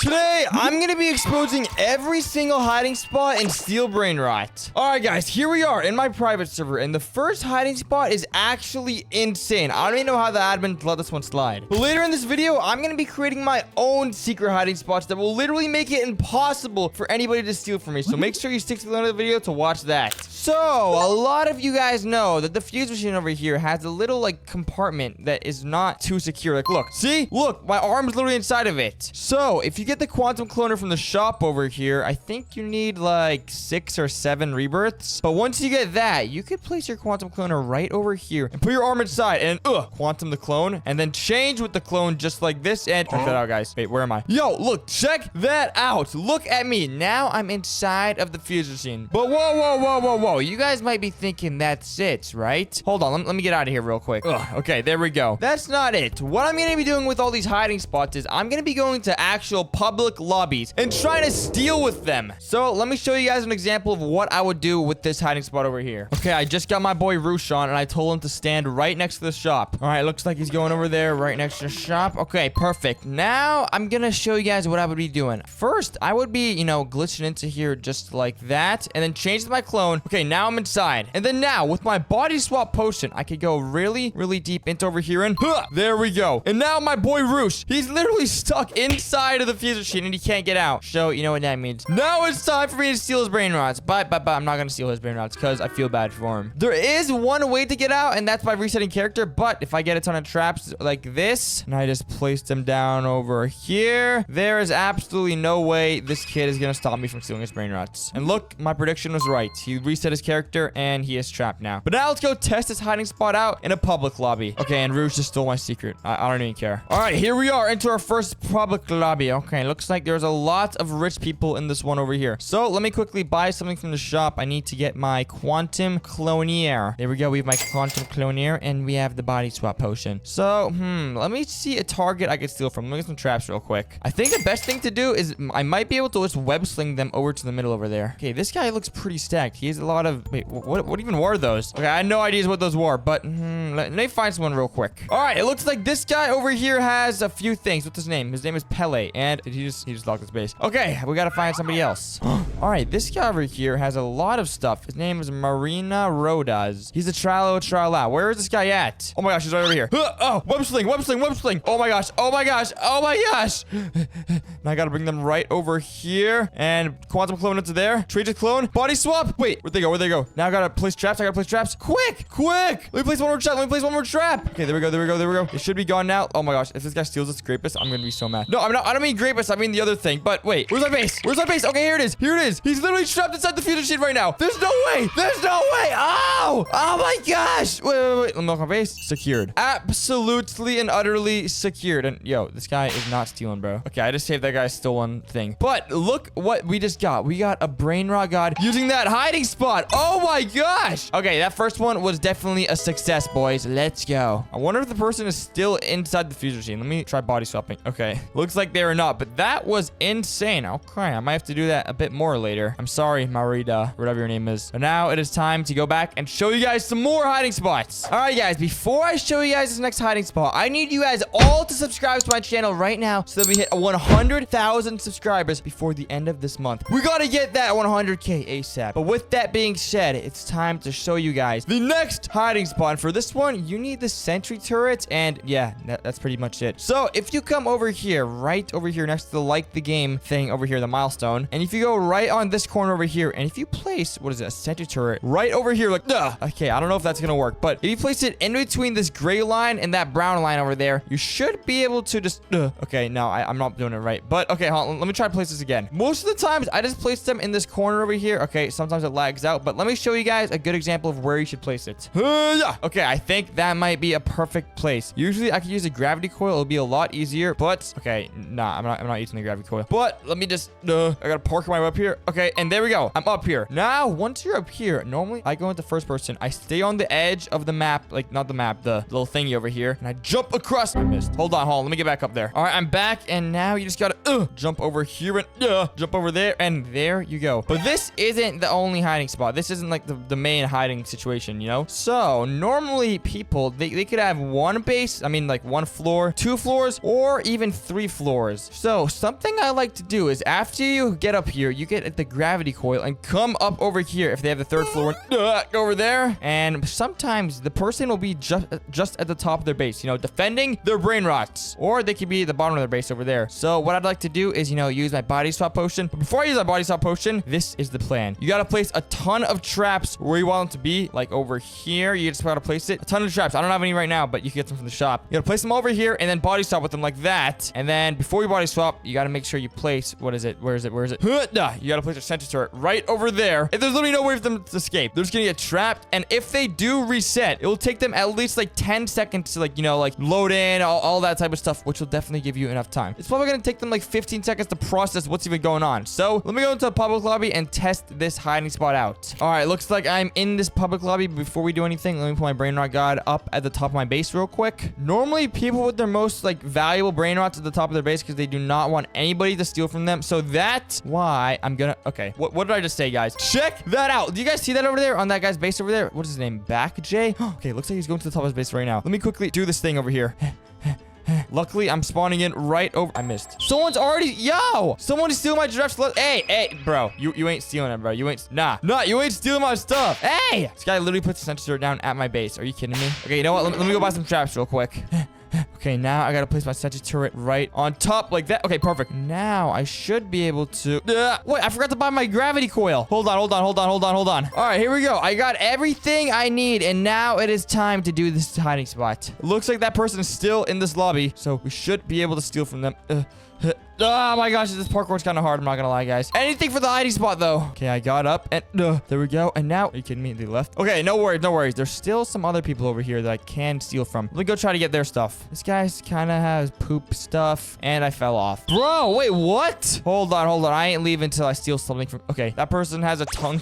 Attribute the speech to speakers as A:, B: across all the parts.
A: Today, I'm going to be exposing every single hiding spot in Steel Brainrot. Alright guys, here we are in my private server, and the first hiding spot is actually insane. I don't even know how the admin let this one slide. But later in this video, I'm going to be creating my own secret hiding spots that will literally make it impossible for anybody to steal from me. So make sure you stick to the end of the video to watch that. So, a lot of you guys know that the fuse machine over here has a little, like, compartment that is not too secure. Like, look. See? Look, my arm's literally inside of it. So, if you get the quantum cloner from the shop over here, I think you need, like, 6 or 7 rebirths. But once you get that, you could place your quantum cloner right over here and put your arm inside and, quantum the clone, and then change with the clone just like this, and check that out, guys. Wait, where am I? Yo, look, check that out. Look at me. Now I'm inside of the fuse machine. But whoa. You guys might be thinking that's it, right? Hold on, let me get out of here real quick. Okay, there we go. That's not it. What I'm gonna be doing with all these hiding spots is I'm gonna be going to actual public lobbies and trying to steal with them. So let me show you guys an example of what I would do with this hiding spot over here. Okay, I just got my boy Roush on, and I told him to stand right next to the shop. All right, looks like he's going over there right next to the shop. Okay, perfect. Now I'm gonna show you guys what I would be doing. First, I would be, glitching into here just like that, and then change to my clone. Okay, now I'm inside. And then now, with my body swap potion, I could go really deep into over here, and there we go. And now my boy Roush, he's literally stuck inside of the fuse machine, and he can't get out. So, you know what that means. Now it's time for me to steal his brain rods. But I'm not gonna steal his brain rods because I feel bad for him. There is one way to get out, and that's by resetting character. But if I get a ton of traps like this, and I just place them down over here, there is absolutely no way this kid is gonna stop me from stealing his brain rods. And look, my prediction was right. He reset his character, and he is trapped now. But now let's go test this hiding spot out in a public lobby. Okay, and Rouge just stole my secret. I don't even care. All right, here we are into our first public lobby. Okay, looks like there's a lot of rich people in this one over here. So let me quickly buy something from the shop. I need to get my quantum clonier. There we go. We have my quantum clonier, and we have the body swap potion. So, let me see a target I could steal from. Let me get some traps real quick. I think the best thing to do is I might be able to just web sling them over to the middle over there. Okay, this guy looks pretty stacked. He has a lot of... Wait, what even were those? Okay, I had no ideas what those were, but let me find someone real quick. All right, it looks like this guy over here has a few things. What's his name? His name is Pele, and he just locked his base. Okay, we gotta find somebody else. All right, this guy over here has a lot of stuff. His name is Marina Rodas. He's a trala. Where is this guy at? Oh my gosh, he's right over here. Web sling. Oh my gosh. Now I gotta bring them right over here, and quantum clone into there. Trade his clone. Body swap. Wait, where'd they go? Now I gotta place traps. Quick. Let me place one more trap. Okay, there we go. It should be gone now. Oh my gosh, if this guy steals this Grapus, I'm gonna be so mad. No, I don't mean Grapus. I mean the other thing. But wait, where's my base? Okay, here it is. He's literally trapped inside the fusion machine right now. There's no way. Oh my gosh. Wait. Let me lock my base. Secured. Absolutely and utterly secured. And yo, this guy is not stealing, bro. Okay, I just saved that guy's stolen thing. But look what we just got. We got a Brainrot god using that hiding spot. Oh my gosh. Okay, that first one was definitely a success, boys. Let's go. I wonder if the person is still inside the fusion machine. Let me try body swapping. Okay, looks like they are not, but that was insane. Okay, I might have to do that a bit more later. I'm sorry, Marida, whatever your name is. But now it is time to go back and show you guys some more hiding spots. All right, guys, before I show you guys this next hiding spot, I need you guys all to subscribe to my channel right now so that we hit 100,000 subscribers before the end of this month. We gotta get that 100K ASAP. But with that being said, it's time to show you guys the next hiding spot. For this one, you need the sentry turret, and yeah, that's pretty much it. So if you come over here, right over here next to the like the game thing over here, the milestone, and if you go right on this corner over here, and if you place, what is it, a sentry turret right over here, like, okay, I don't know if that's gonna work, but if you place it in between this gray line and that brown line over there, you should be able to just, okay, no, I'm not doing it right, but okay, hold on, let me try to place this again. Most of the times, I just place them in this corner over here. Okay, sometimes it lags out, but let me show you guys a good example of where you should place it. Okay, I think that might be a perfect place. Usually, I could use a gravity coil. It'll be a lot easier, but okay, nah, I'm not using the gravity coil. But let me just, I gotta park my way up here. here. Okay, and there we go. I'm up here. Now, once you're up here, normally I go into first person. I stay on the edge of the map, like not the map, the little thingy over here, and I jump across. I missed. Hold on. Let me get back up there. All right, I'm back, and now you just gotta jump over here and jump over there, and there you go. But this isn't the only hiding spot. This isn't like the main hiding situation, you know? So normally people, they could have one base, I mean like one floor, 2 floors, or even 3 floors. So something I like to do is after you get up here, you get at the gravity coil and come up over here if they have the 3rd floor. Go over there. And sometimes the person will be just at the top of their base, you know, defending their brain rots. Or they could be at the bottom of their base over there. So what I'd like to do is, you know, use my body swap potion. But before I use my body swap potion, this is the plan. You got to place a ton of traps where you want them to be. Like over here, you just got to place it. A ton of traps. I don't have any right now, but you can get them from the shop. You got to place them over here and then body swap with them like that. And then before you body swap, you got to make sure you place, what is it? Where is it? Where is it? You got to place a sentry turret right over there. And there's literally no way for them to escape. They're just going to get trapped. And if they do reset, it will take them at least like 10 seconds to like, you know, like load in, all that type of stuff, which will definitely give you enough time. It's probably going to take them like 15 seconds to process what's even going on. So let me go into a public lobby and test this hiding spot out. All right, looks like I'm in this public lobby. Before we do anything, let me put my Brainrot god up at the top of my base real quick. Normally, people with their most like valuable Brainrots at the top of their base because they do not want anybody to steal from them. So that's why I'm gonna... Okay, what did I just say, guys? Check that out. Do you guys see that over there on that guy's base over there? What is his name? Back J? Okay, looks like he's going to the top of his base right now. Let me quickly do this thing over here. Luckily, I'm spawning in right over... I missed. Someone's already... Yo! Someone is stealing my giraffes. Hey, bro. You ain't stealing it, bro. You ain't... Nah, you ain't stealing my stuff. Hey! This guy literally puts the sentry turret down at my base. Are you kidding me? Okay, you know what? Let me go buy some traps real quick. Okay, now I gotta place my sentry turret right on top like that. Okay, perfect. Now I should be able to... Wait, I forgot to buy my gravity coil. Hold on. All right, here we go. I got everything I need, and now it is time to do this hiding spot. It looks like that person is still in this lobby, so we should be able to steal from them. Oh my gosh, this parkour's kind of hard. I'm not gonna lie, guys. Anything for the hiding spot, though. Okay, I got up and there we go. And now, are you kidding me? They left. Okay, no worries. There's still some other people over here that I can steal from. Let me go try to get their stuff. This guy's kind of has poop stuff, and I fell off. Bro, wait, what? Hold on. I ain't leaving until I steal something from... Okay, that person has a tongue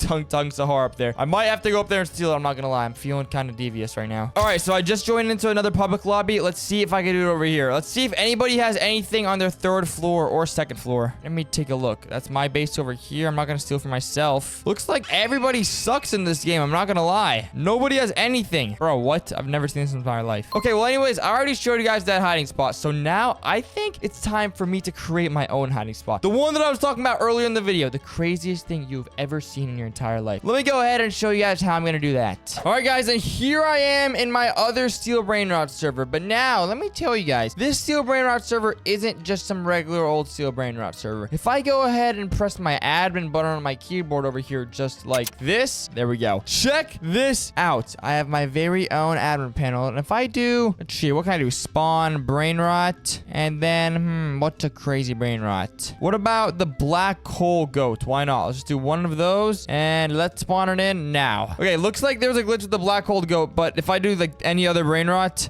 A: Sahara up there. I might have to go up there and steal it. I'm not gonna lie. I'm feeling kind of devious right now. All right, so I just joined into another public lobby. Let's see if I can do it over here. Let's see if anybody has anything on their 3rd floor or 2nd floor. Let me take a look. That's my base over here. I'm not gonna steal for myself. Looks like everybody sucks in this game. I'm not gonna lie. Nobody has anything. Bro, what? I've never seen this in my life. Okay, well, anyways, I already showed you guys that hiding spot. So now I think it's time for me to create my own hiding spot. The one that I was talking about earlier in the video. The craziest thing you've ever seen in your entire life. Let me go ahead and show you guys how I'm gonna do that. All right, guys, and here I am in my other Steel Brainrot server. But now, let me tell you guys, this Steel Brainrot server isn't just some regular old Steel Brainrot server. If I go ahead and press my admin button on my keyboard over here just like this, there we go. Check this out. I have my very own admin panel, and if I do, let's see, what can I do? Spawn Brainrot, and then what's a crazy Brainrot? What about the black hole goat? Why not? Let's just do one of those, and let's spawn it in now. Okay, looks like there's a glitch with the black hole goat, but if I do like any other Brainrot,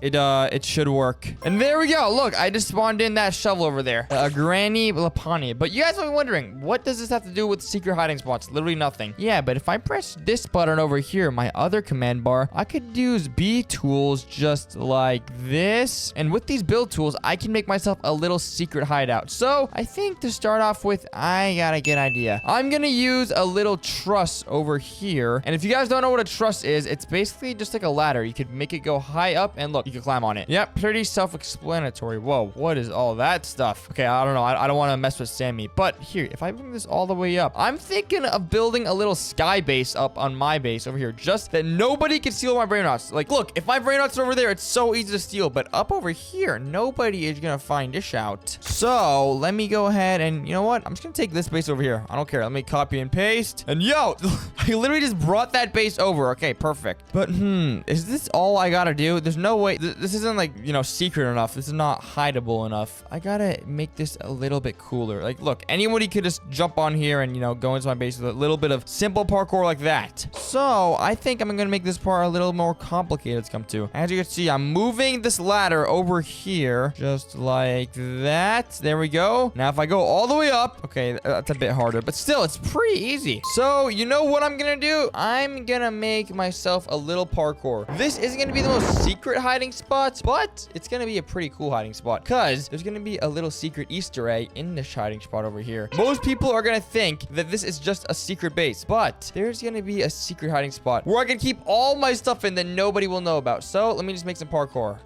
A: it should work. And there we go. Look, I just spawned in that shovel over there. A Granny Lapani. But you guys might be wondering, what does this have to do with secret hiding spots? Literally nothing. Yeah, but if I press this button over here, my other command bar, I could use B tools just like this. And with these build tools, I can make myself a little secret hideout. So I think to start off with, I got a good idea. I'm gonna use a little truss over here. And if you guys don't know what a truss is, it's basically just like a ladder. You could make it go high up, and look, you can climb on it. Yep, pretty self-explanatory. Whoa, what is all that stuff? Okay, I don't know. I don't want to mess with Sammy. But here, if I bring this all the way up, I'm thinking of building a little sky base up on my base over here, just that nobody can steal my Brainrots. Like, look, if my Brainrots are over there, it's so easy to steal. But up over here, nobody is gonna find this out. So let me go ahead and, you know what? I'm just gonna take this base over here. I don't care. Let me copy and paste. And yo, I literally just brought that base over. Okay, perfect. But is this all I gotta do? There's no way. This isn't like, you know, secret enough. This is not hideable enough. I gotta make make this a little bit cooler. Like, look, anybody could just jump on here and, you know, go into my base with a little bit of simple parkour like that. So I think I'm gonna make this part a little more complicated to come to. As you can see, I'm moving this ladder over here, just like that. There we go. Now, if I go all the way up, okay, that's a bit harder, but still, it's pretty easy. So, you know what I'm gonna do? I'm gonna make myself a little parkour. This isn't gonna be the most secret hiding spot, but it's gonna be a pretty cool hiding spot, because there's gonna be a little secret Easter egg in this hiding spot over here. Most people are gonna think that this is just a secret base, but there's gonna be a secret hiding spot where I can keep all my stuff in that nobody will know about. So, let me just make some parkour.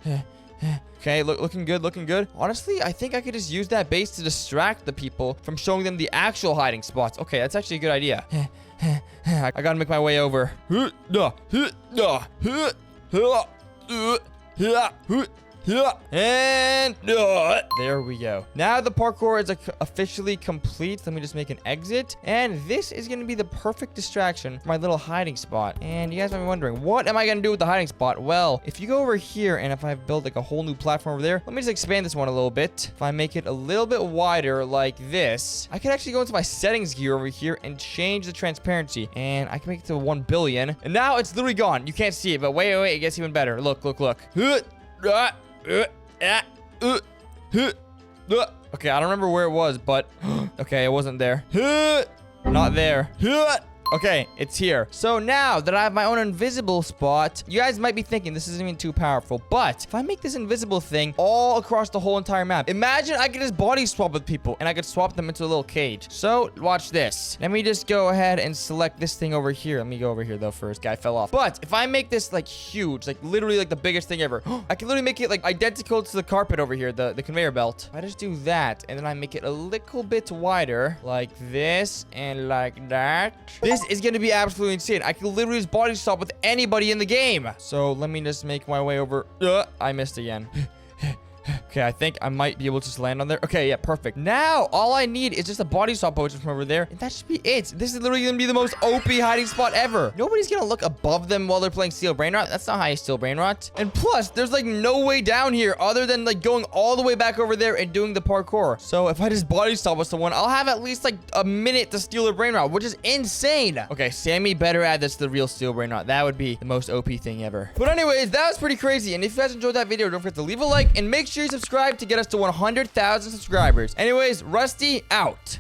A: Okay, looking good, looking good. Honestly, I think I could just use that base to distract the people from showing them the actual hiding spots. Okay, that's actually a good idea. I gotta make my way over. And there we go. Now the parkour is officially complete. Let me just make an exit. And this is going to be the perfect distraction for my little hiding spot. And you guys might be wondering, what am I going to do with the hiding spot? Well, if you go over here and if I build like a whole new platform over there, let me just expand this one a little bit. If I make it a little bit wider like this, I can actually go into my settings gear over here and change the transparency. And I can make it to 1 billion. And now it's literally gone. You can't see it, but wait, it gets even better. Look. Okay, I don't remember where it was, but okay, it wasn't there. Not there. Okay, it's here. So now that I have my own invisible spot, you guys might be thinking this isn't even too powerful, but if I make this invisible thing all across the whole entire map, imagine I could just body swap with people and I could swap them into a little cage. So watch this. Let me just go ahead and select this thing over here. Let me go over here though first. Guy fell off. But if I make this like huge, like literally like the biggest thing ever, I can literally make it like identical to the carpet over here, the conveyor belt. I just do that and then I make it a little bit wider like this and like that. This is going to be absolutely insane. I can literally just body swap with anybody in the game. So let me just make my way over. I missed again. Okay, I think I might be able to just land on there. Okay, yeah, perfect. Now, all I need is just a body swap potion from over there, and that should be it. This is literally gonna be the most OP hiding spot ever. Nobody's gonna look above them while they're playing Steel Brainrot. That's not how you steal Brainrot. And plus, there's like no way down here other than like going all the way back over there and doing the parkour. So if I just body swap with someone, I'll have at least like a minute to steal their Brainrot, which is insane. Okay, Sammy better add this to the real Steel Brainrot. That would be the most OP thing ever. But anyways, that was pretty crazy. And if you guys enjoyed that video, don't forget to leave a like and make sure you subscribe to get us to 100,000 subscribers. Anyways, Rusty out.